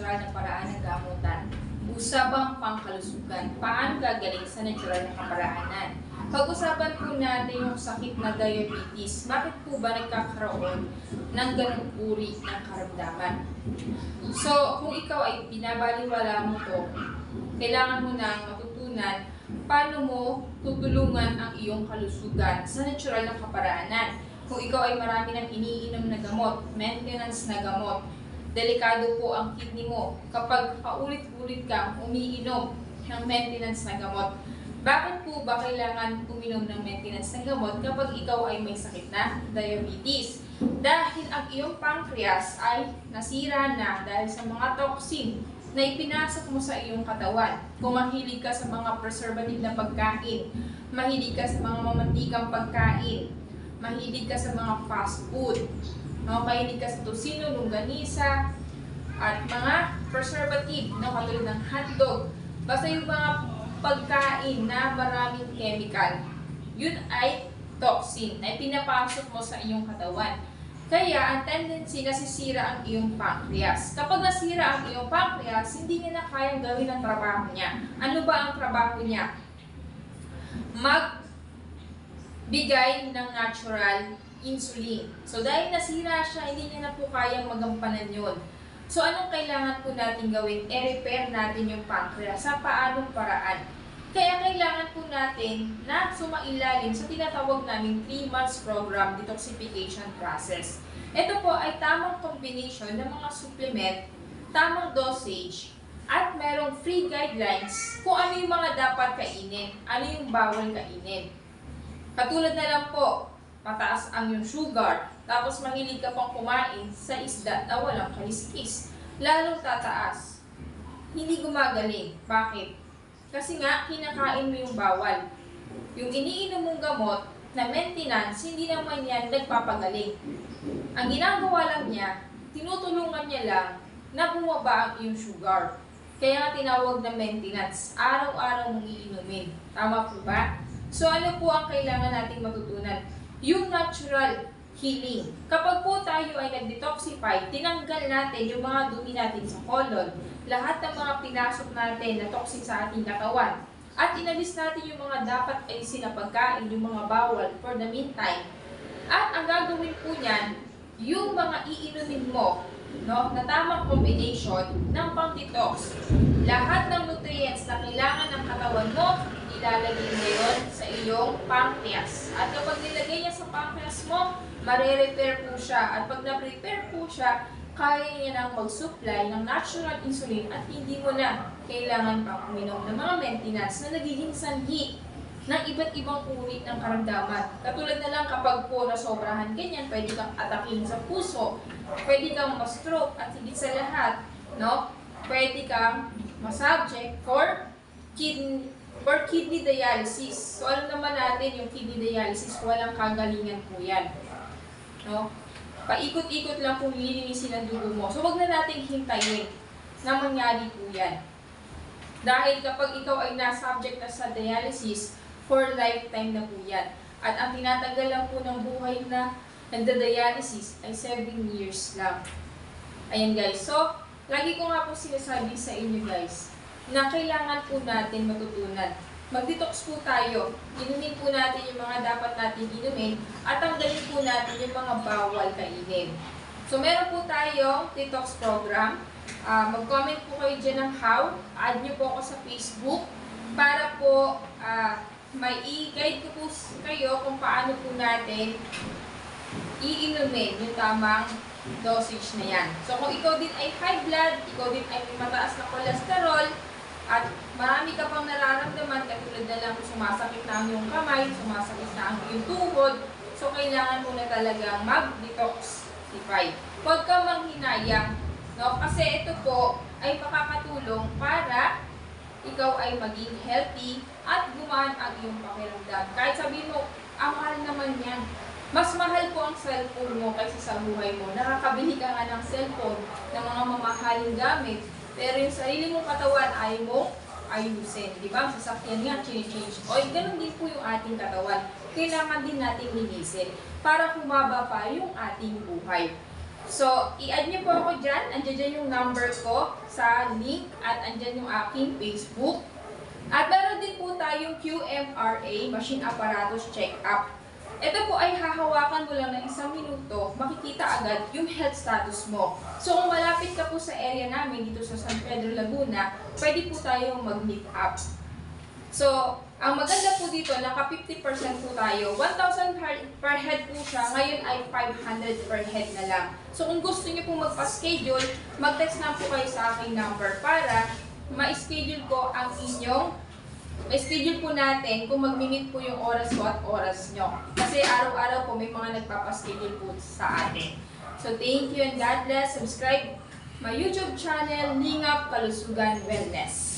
natural na paraan ng gamutan. Usapang pangkalusugan. Paano gagaling sa natural na kaparaanan? Pag-usapan po natin yung sakit na diabetes. Bakit po ba nagkakaroon ng ganung uri ng karamdaman? So, kung ikaw ay binabaliwala mo to, kailangan mo nang matutunan paano mo tutulungan ang iyong kalusugan sa natural na kaparaanan. Kung ikaw ay marami ng iniinom na gamot, maintenance na gamot, delikado po ang kidney mo kapag paulit-ulit kang umiinom ng maintenance na gamot. Bakit po ba kailangan uminom ng maintenance na gamot kapag ikaw ay may sakit na diabetes? Dahil ang iyong pancreas ay nasira na dahil sa mga toxin na ipinasok mo sa iyong katawan. Kung mahilig ka sa mga preservative na pagkain, mahilig ka sa mga mamantikang pagkain, mahilig ka sa mga fast food, mahilig ka sa tosino, longganisa, at mga preservative na katulad ng hotdog, basta yung mga pagkain na maraming chemical, yun ay toxin na pinapasok mo sa iyong katawan. Kaya ang tendency nasisira ang iyong pancreas. Kapag nasira ang iyong pancreas, hindi niya na kayang gawin ang trabaho niya. Ano ba ang trabaho niya? Magbigay ng natural insulin. So dahil nasira siya, hindi niya na po kayang magampanan yun. So anong kailangan po natin gawin? I-repair natin yung pancreas sa paanong paraan. Kaya kailangan po natin na sumailalim sa tinatawag namin 3 months program detoxification process. Ito po ay tamang combination ng mga supplement, tamang dosage, at merong free guidelines kung ano yung mga dapat kainin, ano yung bawal kainin. Katulad na lang po, mataas ang yung sugar, tapos mahilig ka pang kumain sa isda na walang kaliskis, lalong tataas. Hindi gumagaling. Bakit? Kasi nga, kinakain mo yung bawal. Yung iniinom mong gamot na maintenance, hindi naman yan nagpapagaling. Ang ginagawa lang niya, tinutulungan niya lang na bumaba ang iyong sugar. Kaya nga tinawag na maintenance. Araw-araw mong iinumin. Tama po ba? So ano po ang kailangan nating matutunan? Yung natural healing. Kapag po tayo ay nag-detoxify, tinanggal natin yung mga dumi natin sa colon, lahat ng mga pinasok natin na toxic sa ating katawan, at inalis natin yung mga dapat alisin na pagkain, yung mga bawal for the meantime. At ang gagawin po niyan, yung mga iinumin mo, no, na tamang combination ng pang-detox. Lahat ng nutrients na kailangan ng katawan mo, ilalagay ngayon sa iyong pancreas. At kapag nilagay niya sa pancreas mo, mare-repair po siya. At pag na-prepare po siya, kaya niya nang mag-supply ng natural insulin at hindi mo na kailangan pang uminom ng mga maintenance na nagiging sanhi ng iba't ibang uri ng karamdaman. Katulad na lang kapag po nasobrahan ganyan, pwede kang atakin sa puso, pwede kang ma-stroke at higit sa lahat, no? Pwede kang ma-subject for kidney dialysis. So alam naman natin yung kidney dialysis, walang kagalingan po yan. No? Paikot-ikot lang kung lilinisin ang dugo mo. So wag na nating hintayin na mangyari po yan. Dahil kapag ikaw ay na-subject na sa dialysis, for lifetime na po yan. At ang tinatagal lang po ng buhay na nagda-dialysis ay 7 years lang. Ayan guys. So, lagi ko nga po sinasabi sa inyo guys, na kailangan po natin matutunan. Mag-detox po tayo. Inumin po natin yung mga dapat natin inumin at tanggalin po natin yung mga bawal kainin. So, meron po tayong detox program. Mag-comment po kayo dyan ng how. Add nyo po ako sa Facebook para po may i-guide ko po kayo kung paano po natin iinumin yung tamang dosage na yan. So, kung ikaw din ay high blood, ikaw din ay may mataas na cholesterol, at marami ka pang nararamdaman, katulad na lang sumasakit na ang iyong kamay, sumasakit na ang iyong tuhod, so kailangan mo na talagang mag-detoxify. Huwag ka manghinayang, no? Kasi ito po ay makakatulong para ikaw ay maging healthy at gumaan ang iyong pakiramdam. Kahit sabihin mo, mahal naman yan. Mas mahal po ang cellphone mo kaysa sa buhay mo. Nakakabili ka nga ng cellphone ng mga mamahaling gamit, pero yung sarili mong katawan ay mo ayusin. Di ba? Sasakyan nga, change oil. Ganun din po yung ating katawan. Kailangan din natin linisin para humaba pa yung ating buhay. So, i-add niyo po ako dyan. Andiyan dyan yung number ko sa link at andyan yung aking Facebook. At meron din po tayong QMRA, Machine Apparatus Check-up. Ito po ay hahawakan mo lang ng 1 minuto, makikita agad yung health status mo. So kung malapit ka po sa area namin dito sa San Pedro, Laguna, pwede po tayong mag-meet up. So, ang maganda po dito, naka 50% po tayo. 1,000 per head po siya, ngayon ay 500 per head na lang. So kung gusto niyo po magpa-schedule, mag-text na po kayo sa aking number para ma-schedule ko ang inyong schedule po natin kung mag-meet po yung oras ko at oras nyo. Kasi araw-araw po may mga nagpapaschedule po sa atin. So thank you and God bless. Subscribe my YouTube channel, Lingap Kalusugan Wellness.